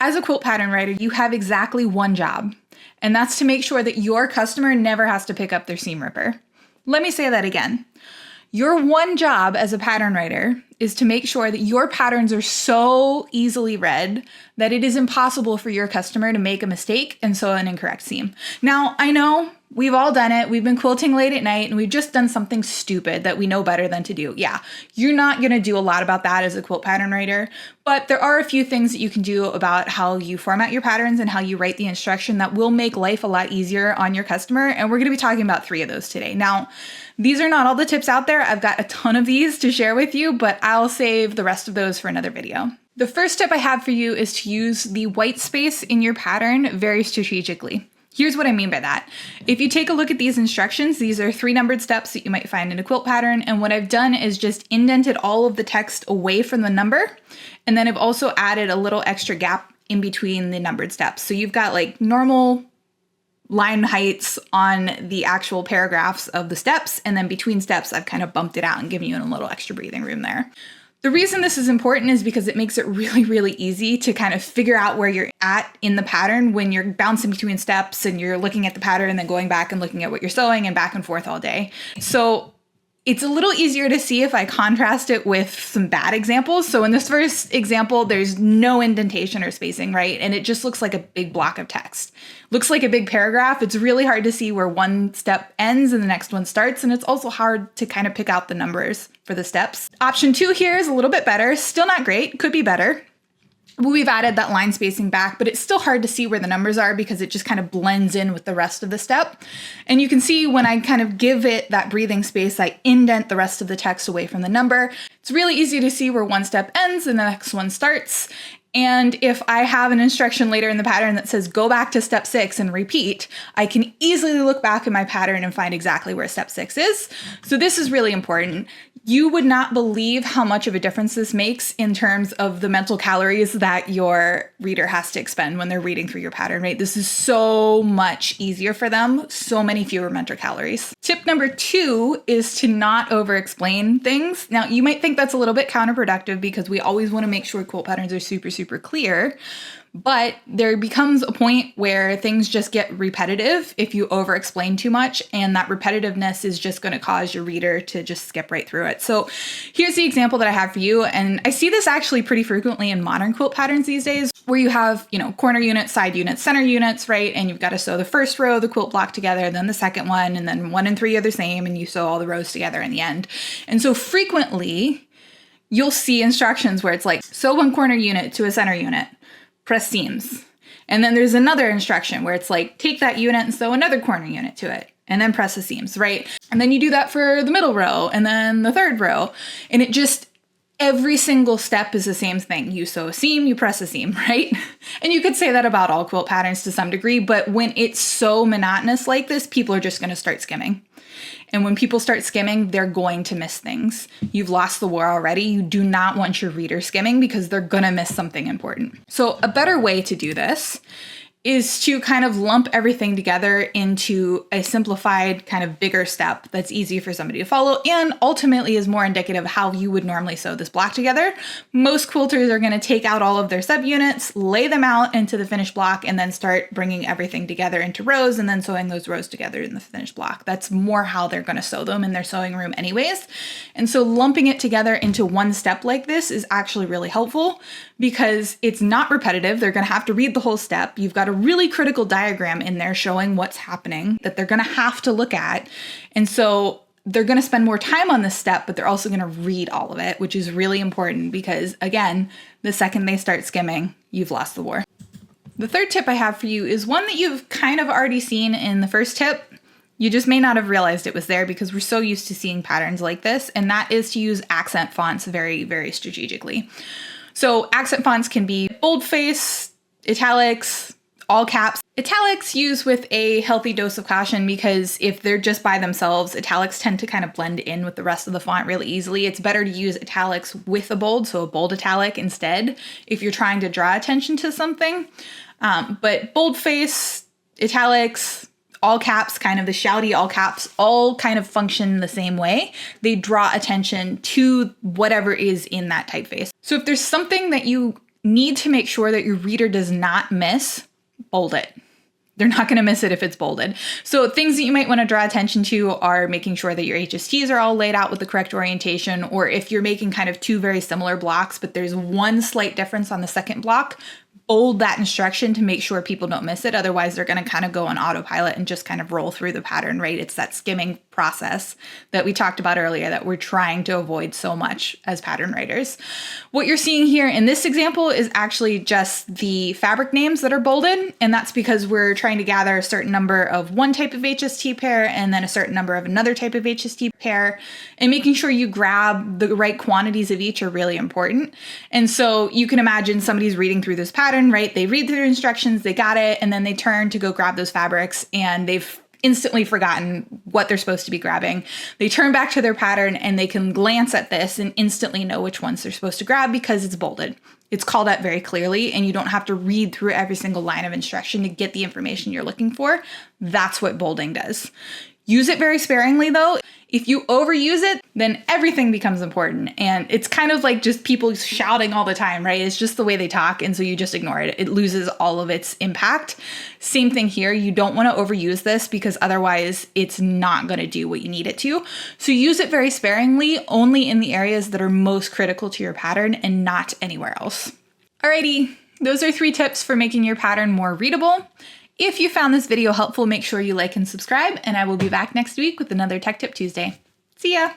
As a quilt pattern writer, you have exactly one job, and that's to make sure that your customer never has to pick up their seam ripper. Let me say that again. Your one job as a pattern writer is to make sure that your patterns are so easily read that it is impossible for your customer to make a mistake and sew an incorrect seam. Now, I know we've all done it. We've been quilting late at night and we've just done something stupid that we know better than to do. Yeah, you're not going to do a lot about that as a quilt pattern writer, but there are a few things that you can do about how you format your patterns and how you write the instruction that will make life a lot easier on your customer. And we're going to be talking about 3 of those today. Now, these are not all the tips out there. I've got a ton of these to share with you, but I'll save the rest of those for another video. The first tip I have for you is to use the white space in your pattern very strategically. Here's what I mean by that. If you take a look at these instructions, these are 3 numbered steps that you might find in a quilt pattern. And what I've done is just indented all of the text away from the number. And then I've also added a little extra gap in between the numbered steps. So you've got like normal line heights on the actual paragraphs of the steps. And then between steps, I've kind of bumped it out and given you a little extra breathing room there. The reason this is important is because it makes it really, really easy to kind of figure out where you're at in the pattern when you're bouncing between steps and you're looking at the pattern and then going back and looking at what you're sewing and back and forth all day. So it's a little easier to see if I contrast it with some bad examples. So in this first example, there's no indentation or spacing, right? And it just looks like a big block of text. Looks like a big paragraph. It's really hard to see where one step ends and the next one starts. And it's also hard to kind of pick out the numbers for the steps. Option 2 here is a little bit better. Still not great, could be better. We've added that line spacing back, but it's still hard to see where the numbers are because it just kind of blends in with the rest of the step. And you can see when I kind of give it that breathing space, I indent the rest of the text away from the number. It's really easy to see where one step ends and the next one starts. And if I have an instruction later in the pattern that says go back to step 6 and repeat, I can easily look back in my pattern and find exactly where step 6 is. So this is really important. You would not believe how much of a difference this makes in terms of the mental calories that your reader has to expend when they're reading through your pattern, right? This is so much easier for them, so many fewer mental calories. Tip number 2 is to not over-explain things. Now, you might think that's a little bit counterproductive because we always want to make sure quilt patterns are super, super clear. But there becomes a point where things just get repetitive if you over-explain too much, and that repetitiveness is just going to cause your reader to just skip right through it. So here's the example that I have for you, and I see this actually pretty frequently in modern quilt patterns these days, where you have, corner units, side units, center units, right? And you've got to sew the first row of the quilt block together, then the second one, and then 1 and 3 are the same, and you sew all the rows together in the end. And so frequently, you'll see instructions where it's like, sew 1 corner unit to a center unit, press seams. And then there's another instruction where it's like, take that unit and sew another corner unit to it, and then press the seams, right? And then you do that for the middle row and then the third row. And it just, every single step is the same thing. You sew a seam, you press a seam, right? And you could say that about all quilt patterns to some degree, but when it's so monotonous like this, people are just going to start skimming. And when people start skimming, they're going to miss things. You've lost the war already. You do not want your reader skimming because they're going to miss something important. So a better way to do this is to kind of lump everything together into a simplified kind of bigger step that's easy for somebody to follow and ultimately is more indicative of how you would normally sew this block together. Most quilters are going to take out all of their subunits, lay them out into the finished block, and then start bringing everything together into rows and then sewing those rows together in the finished block. That's more how they're going to sew them in their sewing room anyways. And so lumping it together into one step like this is actually really helpful because it's not repetitive. They're going to have to read the whole step. You've got a really critical diagram in there showing what's happening that they're going to have to look at. And so they're going to spend more time on this step, but they're also going to read all of it, which is really important because, again, the second they start skimming, you've lost the war. The third tip I have for you is one that you've kind of already seen in the first tip. You just may not have realized it was there because we're so used to seeing patterns like this, and that is to use accent fonts very, very strategically. So accent fonts can be boldface, italics, all caps. Italics use with a healthy dose of caution because if they're just by themselves, italics tend to kind of blend in with the rest of the font really easily. It's better to use italics with a bold, so a bold italic instead, if you're trying to draw attention to something. But boldface, italics, all caps, kind of the shouty all caps, all kind of function the same way. They draw attention to whatever is in that typeface. So if there's something that you need to make sure that your reader does not miss, bold it. They're not going to miss it if it's bolded. So things that you might want to draw attention to are making sure that your HSTs are all laid out with the correct orientation, or if you're making kind of two very similar blocks, but there's one slight difference on the second block, bold that instruction to make sure people don't miss it. Otherwise, they're going to kind of go on autopilot and just kind of roll through the pattern, right? It's that skimming process that we talked about earlier that we're trying to avoid so much as pattern writers. What you're seeing here in this example is actually just the fabric names that are bolded, and that's because we're trying to gather a certain number of one type of HST pair and then a certain number of another type of HST pair, and making sure you grab the right quantities of each are really important. And so you can imagine somebody's reading through this pattern, right? They read through the instructions, they got it, and then they turn to go grab those fabrics and they've instantly forgotten what they're supposed to be grabbing. They turn back to their pattern and they can glance at this and instantly know which ones they're supposed to grab because it's bolded. It's called out very clearly, and you don't have to read through every single line of instruction to get the information you're looking for. That's what bolding does. Use it very sparingly though. If you overuse it, then everything becomes important. And it's kind of like just people shouting all the time, right? It's just the way they talk. And so you just ignore it. It loses all of its impact. Same thing here. You don't want to overuse this because otherwise it's not going to do what you need it to. So use it very sparingly, only in the areas that are most critical to your pattern and not anywhere else. Alrighty, those are 3 tips for making your pattern more readable. If you found this video helpful, make sure you like and subscribe, and I will be back next week with another Tech Tip Tuesday. See ya!